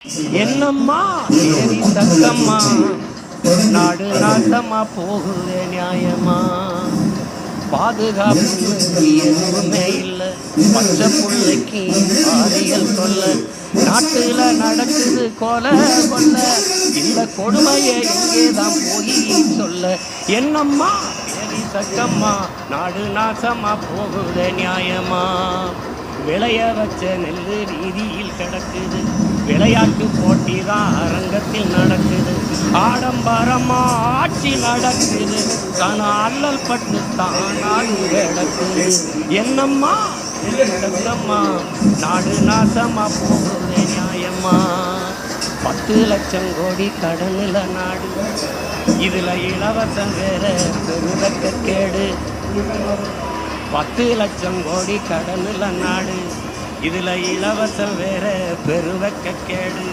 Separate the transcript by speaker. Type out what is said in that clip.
Speaker 1: என்னம்மா தேவி தக்கம்மா, நாடு நாட்டமா போகுது நியாயமா? பாதுகாப்பு எதுவுமே இல்லை, பச்சை புள்ளைக்கு பாரியல் சொல்ல. நாட்டுல நடக்குது கொலை கொல்ல, இந்த கொடுமையை எங்கேதான் போய் சொல்ல? என்னம்மா தேவி தக்கம்மா, நாடு நாசமா போகுது நியாயமா? விளைய வச்ச நெல்லு வீதியில் கிடக்குது, விளையாட்டு போட்டி தான் அரங்கத்தில் நடக்குது. ஆடம்பரமா ஆட்சி நடக்குது, தானா அல்லல் பட்டு தானாடு கிடக்குது. என்னம்மா தங்கம்மா, நாடு நாசமா போகுது நியாயமா? 10 லட்சம் கோடி கடனில் நாடு, இதுல இலவசம் வேற பெருதக்க கேடு. 10 லட்சம் கோடி கடனில் நாடு, இதுல இலவசம் வேற பெருவக்க கேடு.